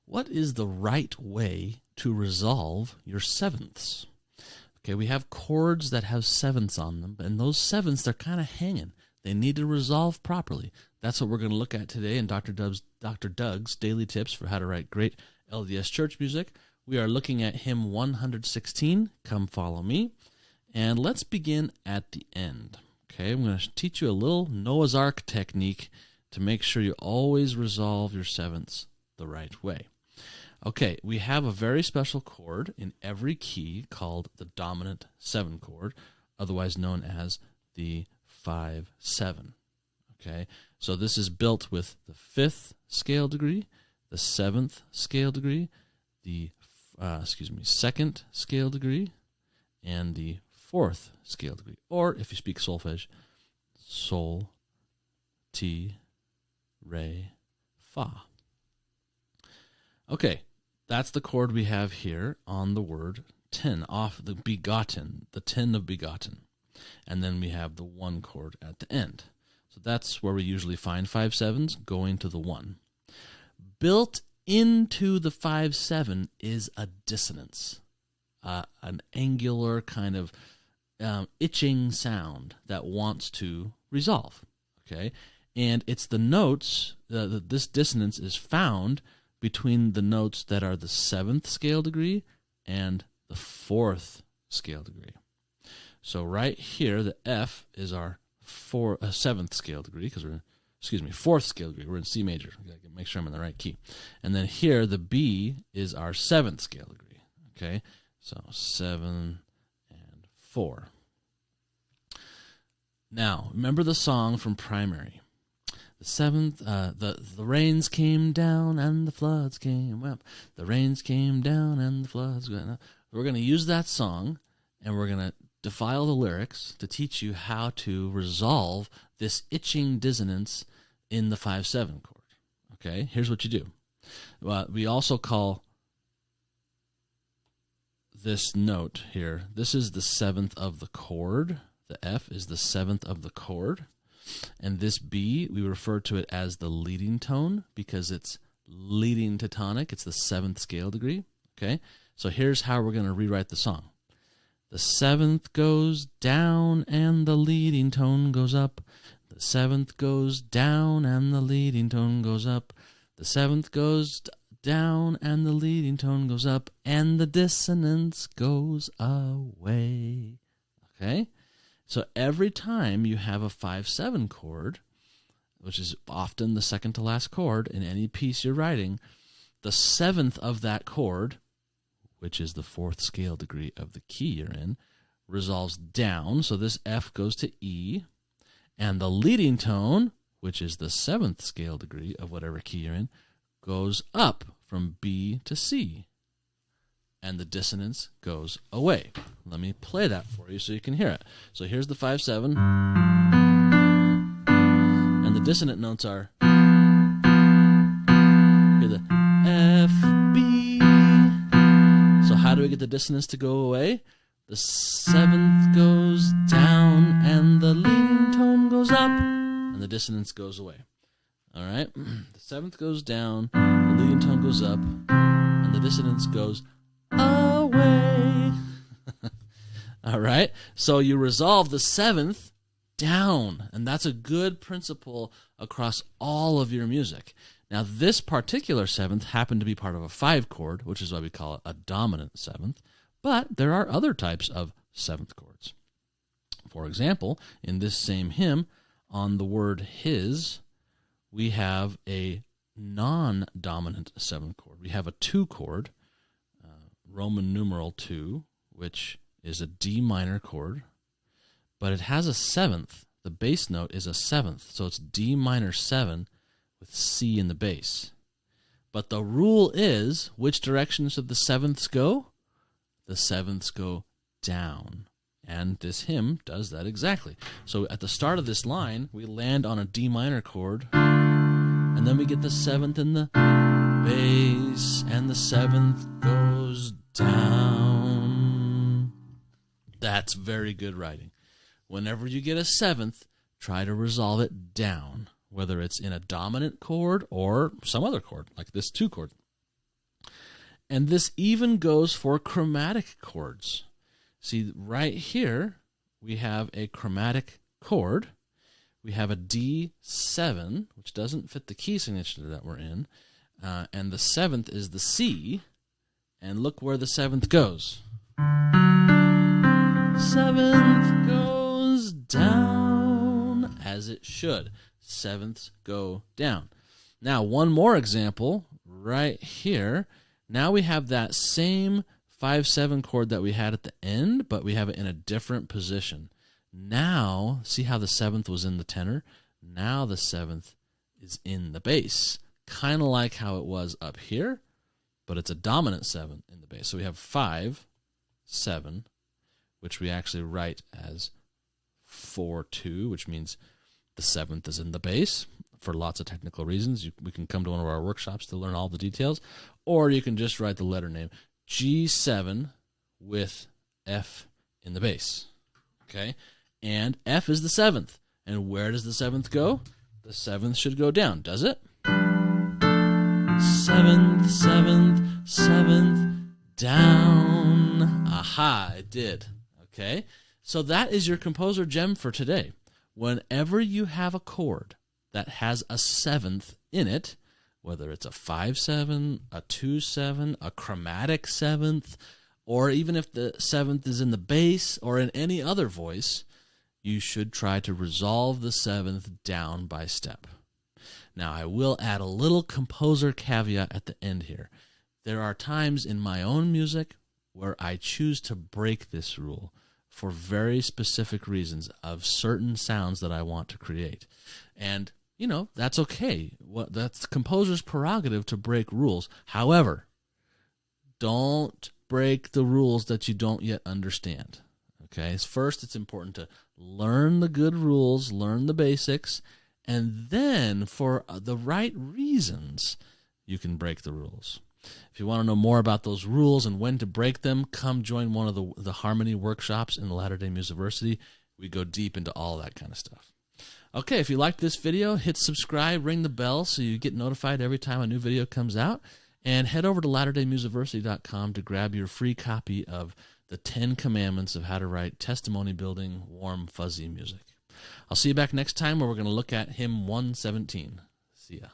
what is the right way to resolve your sevenths? Okay, we have chords that have sevenths on them, and those sevenths, they're kind of hanging. They need to resolve properly. That's what we're going to look at today in Dr. Doug's Daily Tips for How to Write Great LDS Church Music. We are looking at hymn 116, Come Follow Me, and let's begin at the end. Okay, I'm going to teach you a little Noah's Ark technique to make sure you always resolve your sevenths the right way. Okay, we have a very special chord in every key called the dominant 7 chord, otherwise known as the 5/7. Okay, so this is built with the 5th scale degree, the 7th scale degree, the 2nd scale degree, and the 4th scale degree. Or if you speak solfege, sol, ti, re, fa. Okay, that's the chord we have here on the word 10, off the begotten, the 10 of begotten. And then we have the 1 chord at the end. So that's where we usually find 5/7s, going to the 1. Built into the 5/7 is a dissonance, an angular kind of itching sound that wants to resolve. Okay, and it's the notes, this dissonance is found between the notes that are the 7th scale degree and the 4th scale degree. So right here, the F is our 7th scale degree, because we're, 4th scale degree. We're in C major. I gotta make sure I'm in the right key. And then here, the B is our 7th scale degree. Okay, so 7 and 4. Now, remember the song from primary. The 7th, the rains came down and the floods came up. The rains came down and the floods went up. We're going to use that song, and we're going to defile the lyrics to teach you how to resolve this itching dissonance in the 5/7 chord. Okay, here's what you do. We also call this note here, this is the 7th of the chord. The F is the 7th of the chord. And this B, we refer to it as the leading tone because it's leading to tonic. It's the 7th scale degree. Okay, so here's how we're going to rewrite the song. The 7th goes down and the leading tone goes up. The 7th goes down and the leading tone goes up. The 7th goes down and the leading tone goes up, and the dissonance goes away. Okay? So every time you have a 5/7 chord, which is often the second to last chord in any piece you're writing, the 7th of that chord, which is the 4th scale degree of the key you're in, resolves down. So this F goes to E, and the leading tone, which is the 7th scale degree of whatever key you're in, goes up from B to C, and the dissonance goes away. Let me play that for you so you can hear it. So here's the 5/7, and the dissonant notes are here, the F, B. So how do we get the dissonance to go away? The 7th goes down, and the leading tone goes up, and the dissonance goes away. All right? The 7th goes down, the leading tone goes up, and the dissonance goes away. All right? So you resolve the 7th down, and that's a good principle across all of your music. Now, this particular 7th happened to be part of a 5 chord, which is why we call it a dominant 7th, but there are other types of 7th chords. For example, in this same hymn, on the word his, we have a non-dominant 7th chord. We have a 2 chord, Roman numeral 2, which is a D minor chord, but it has a 7th. The bass note is a 7th, so it's D minor 7 with C in the bass. But the rule is, which direction should the 7ths go? The 7ths go down. And this hymn does that exactly. So at the start of this line, we land on a D minor chord, and then we get the 7th in the bass, and the 7th goes down. That's very good writing. Whenever you get a 7th, try to resolve it down, whether it's in a dominant chord or some other chord, like this 2 chord. And this even goes for chromatic chords. See, right here, we have a chromatic chord. We have a D7, which doesn't fit the key signature that we're in. And the 7th is the C. And look where the 7th goes. 7th goes down, as it should. 7ths go down. Now, one more example right here. Now we have that same 5-7 chord that we had at the end, but we have it in a different position. Now, see how the 7th was in the tenor? Now the 7th is in the bass, kind of like how it was up here, but it's a dominant 7 in the bass. So we have 5, 7, which we actually write as 4-2, which means the 7th is in the bass. For lots of technical reasons, we can come to one of our workshops to learn all the details, or you can just write the letter name G7 with F in the bass. Okay, and F is the 7th. And where does the 7th go? The 7th should go down, does it? 7th, 7th, 7th, down. Aha, it did. Okay, so that is your composer gem for today. Whenever you have a chord that has a 7th in it, whether it's a 5-7, a 2-7, a chromatic 7th, or even if the 7th is in the bass or in any other voice, you should try to resolve the 7th down by step. Now, I will add a little composer caveat at the end here. There are times in my own music where I choose to break this rule for very specific reasons of certain sounds that I want to create. And, you know, that's okay. That's the composer's prerogative to break rules. However, don't break the rules that you don't yet understand. Okay? First, it's important to learn the good rules, learn the basics, and then for the right reasons, you can break the rules. If you want to know more about those rules and when to break them, come join one of the harmony workshops in the Latter-day Musiversity. We go deep into all that kind of stuff. Okay, if you liked this video, hit subscribe, ring the bell so you get notified every time a new video comes out, and head over to latterdaymusiversity.com to grab your free copy of the 10 Commandments of How to Write Testimony-Building, Warm, Fuzzy Music. I'll see you back next time where we're going to look at Hymn 117. See ya.